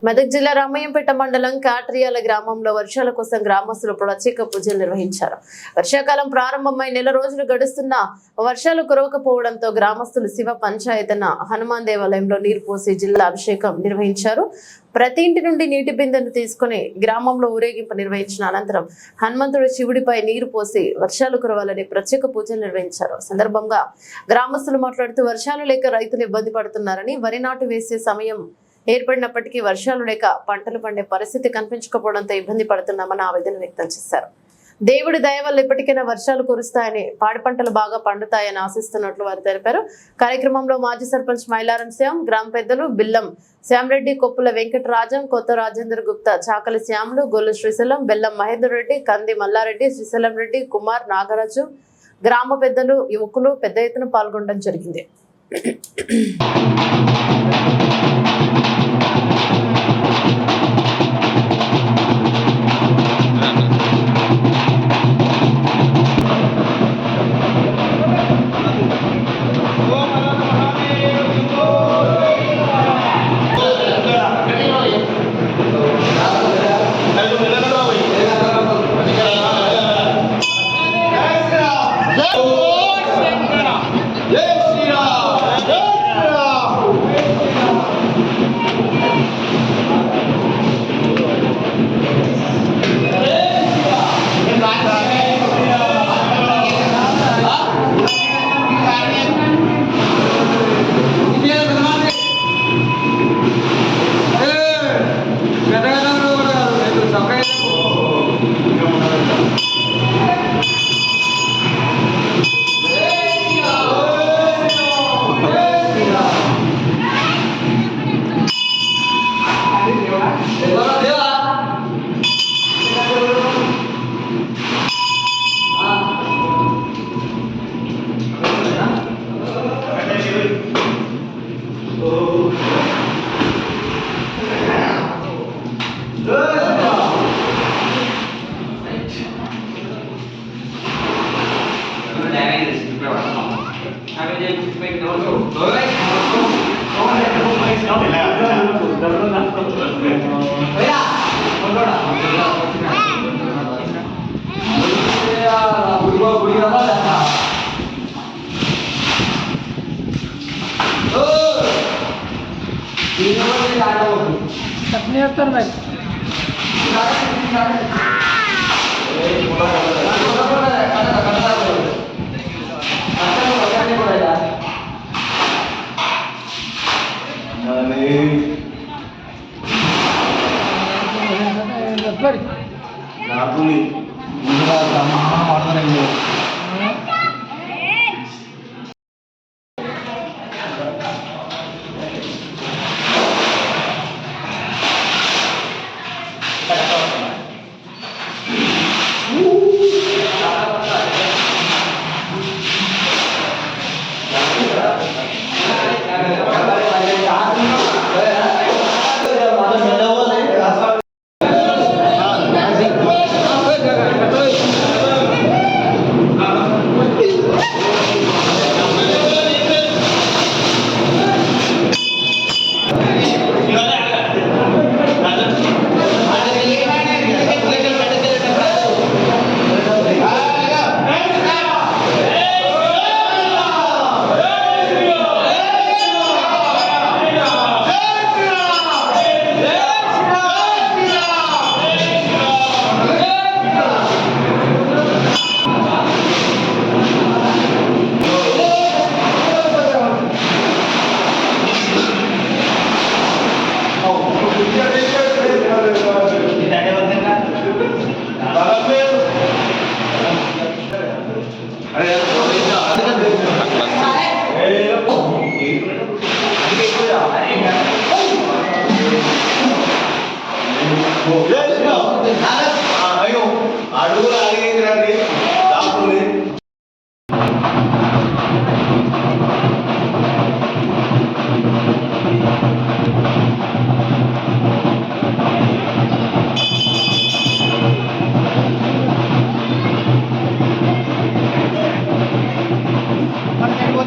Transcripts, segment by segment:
మెదక్ జిల్లా రామయ్యంపేట మండలం కాట్రియాల గ్రామంలో వర్షాల కోసం గ్రామస్తులు ప్రత్యేక పూజలు నిర్వహించారు. వర్షాకాలం ప్రారంభమై నెల రోజులు గడుస్తున్నా వర్షాలు కురవకపోవడంతో గ్రామస్తులు శివ పంచాయతన హనుమాన్ దేవాలయంలో నీరు పోసి జిల్లా అభిషేకం నిర్వహించారు. ప్రతి ఇంటి నుండి నీటి బిందెను తీసుకుని గ్రామంలో ఊరేగింపు నిర్వహించిన అనంతరం హనుమంతుడు శివుడిపై నీరు పోసి వర్షాలు కురవాలని ప్రత్యేక పూజలు నిర్వహించారు. సందర్భంగా గ్రామస్తులు మాట్లాడుతూ వర్షాలు లేక రైతులు ఇబ్బంది పడుతున్నారని, వరి నాటు వేసే సమయం ఏర్పడినప్పటికీ వర్షాలు లేక పంటలు పండే పరిస్థితి కనిపించకపోవడంతో ఇబ్బంది పడుతున్నామని ఆవేదన వ్యక్తం చేశారు. దేవుడి దయ వల్ల ఇప్పటికైనా వర్షాలు కురుస్తాయని, పాడి పంటలు బాగా పండుతాయని ఆశిస్తున్నట్లు వారు తెలిపారు. కార్యక్రమంలో మాజీ సర్పంచ్ మైలారం శ్యామ్, గ్రామ పెద్దలు బిల్లం శ్యామరెడ్డి, కొప్పుల వెంకటరాజం, కొత్త రాజేంద్ర గుప్తా, చాకలి శ్యాములు, గొల్లు శ్రీశైలం, బెల్లం మహేందర్ రెడ్డి, కంది మల్లారెడ్డి, శ్రీశైలం రెడ్డి, కుమార్, నాగరాజు, గ్రామ పెద్దలు, యువకులు పెద్ద ఎత్తున పాల్గొనడం జరిగింది.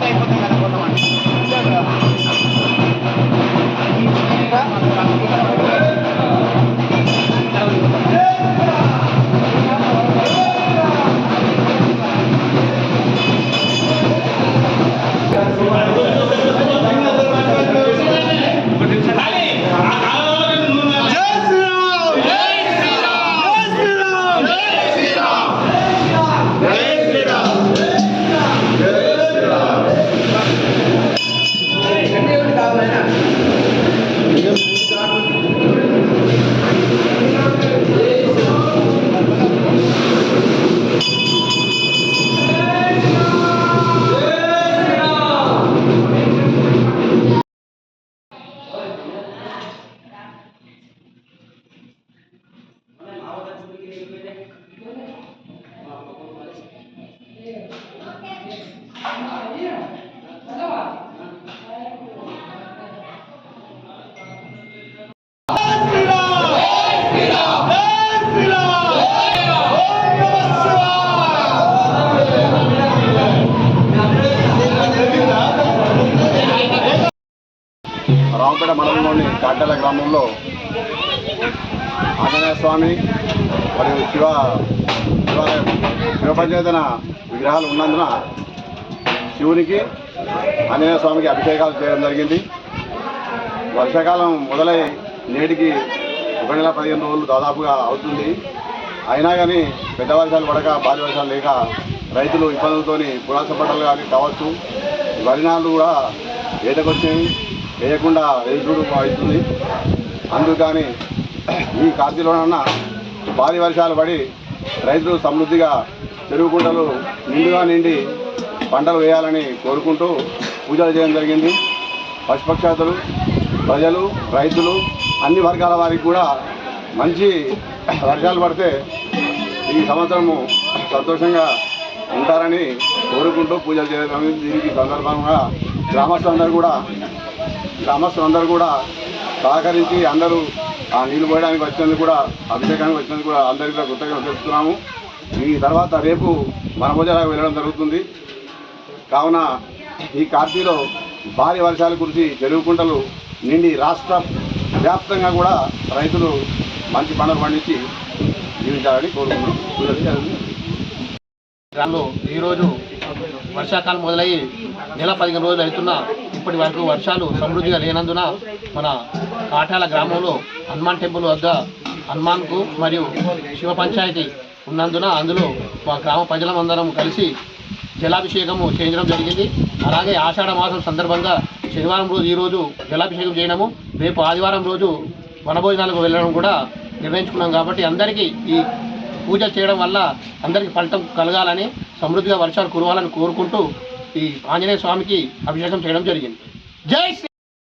అయిపోతుంది కదా కొంతమంది రామపేట మండలంలోని కాటెల గ్రామంలో ఆంజనేయ స్వామి మరియు శివపంచేతన విగ్రహాలు ఉన్నందున శివునికి ఆంజనేయ స్వామికి అభిషేకాలు చేయడం జరిగింది. వర్షాకాలం మొదలై నేటికి 1 నెల 15 రోజులు దాదాపుగా అవుతుంది. అయినా కానీ పెద్ద వర్షాలు పడక భారీ వర్షాలు లేక రైతులు ఇబ్బందులతో పురాస పంటలు కానీ కావచ్చు, వరి నాళ్ళు కూడా ఏటకొచ్చాయి, వేయకుండా వేసుడు అవుతుంది. అందుకని ఈ కార్తీలోనన్నా భారీ వర్షాలు పడి రైతులు సమృద్ధిగా చెరువు కుంటలు నిండుగా నిండి పంటలు వేయాలని కోరుకుంటూ పూజలు చేయడం జరిగింది. పశుపక్షాదులు, ప్రజలు, రైతులు అన్ని వర్గాల వారికి కూడా మంచి వర్షాలు పడితే ఈ సంవత్సరము సంతోషంగా ఉంటారని కోరుకుంటూ పూజలు చేయడం. దీనికి సందర్భంగా గ్రామస్తులందరూ కూడా సహకరించి అందరూ ఆ నీళ్లు పోయడానికి వచ్చినందుకు కూడా, అభిషేకానికి వచ్చినందుకు కూడా అందరికీ కృతజ్ఞతలు తెలుపుతున్నాము. ఈ తర్వాత రేపు వనభోజనాలకు వెళ్ళడం జరుగుతుంది. కావున ఈ కార్తీలో భారీ వర్షాలు కురిసి చెరువు కుంటలు నిండి రాష్ట్ర వ్యాప్తంగా కూడా రైతులు మంచి పంటలు పండించి జీవించాలని కోరుకుంటున్నాం. ఈరోజు వర్షాకాలం మొదలయ్యి నెల 15 రోజులు అవుతున్నా ఇప్పటి వరకు వర్షాలు సమృద్ధిగా లేనందున మన కాటాల గ్రామంలో హనుమాన్ టెంపుల్ వద్ద హనుమాన్కు మరియు శివ పంచాయతీ ఉన్నందున అందులో మా గ్రామ ప్రజలందరం కలిసి జలాభిషేకము చేయించడం జరిగింది. అలాగే ఆషాఢ మాసం సందర్భంగా శనివారం రోజు ఈరోజు జలాభిషేకం చేయడము, రేపు ఆదివారం రోజు వనభోజనాలకు వెళ్ళడం కూడా నిర్ణయించుకున్నాం. కాబట్టి అందరికీ ఈ పూజలు చేయడం వల్ల అందరికీ ఫలితం కలగాలని, సమృద్ధిగా వర్షాలు కురవాలని కోరుకుంటూ ఈ ఆంజనేయ స్వామికి అభిషేకం చేయడం జరిగింది. జై శ్రీ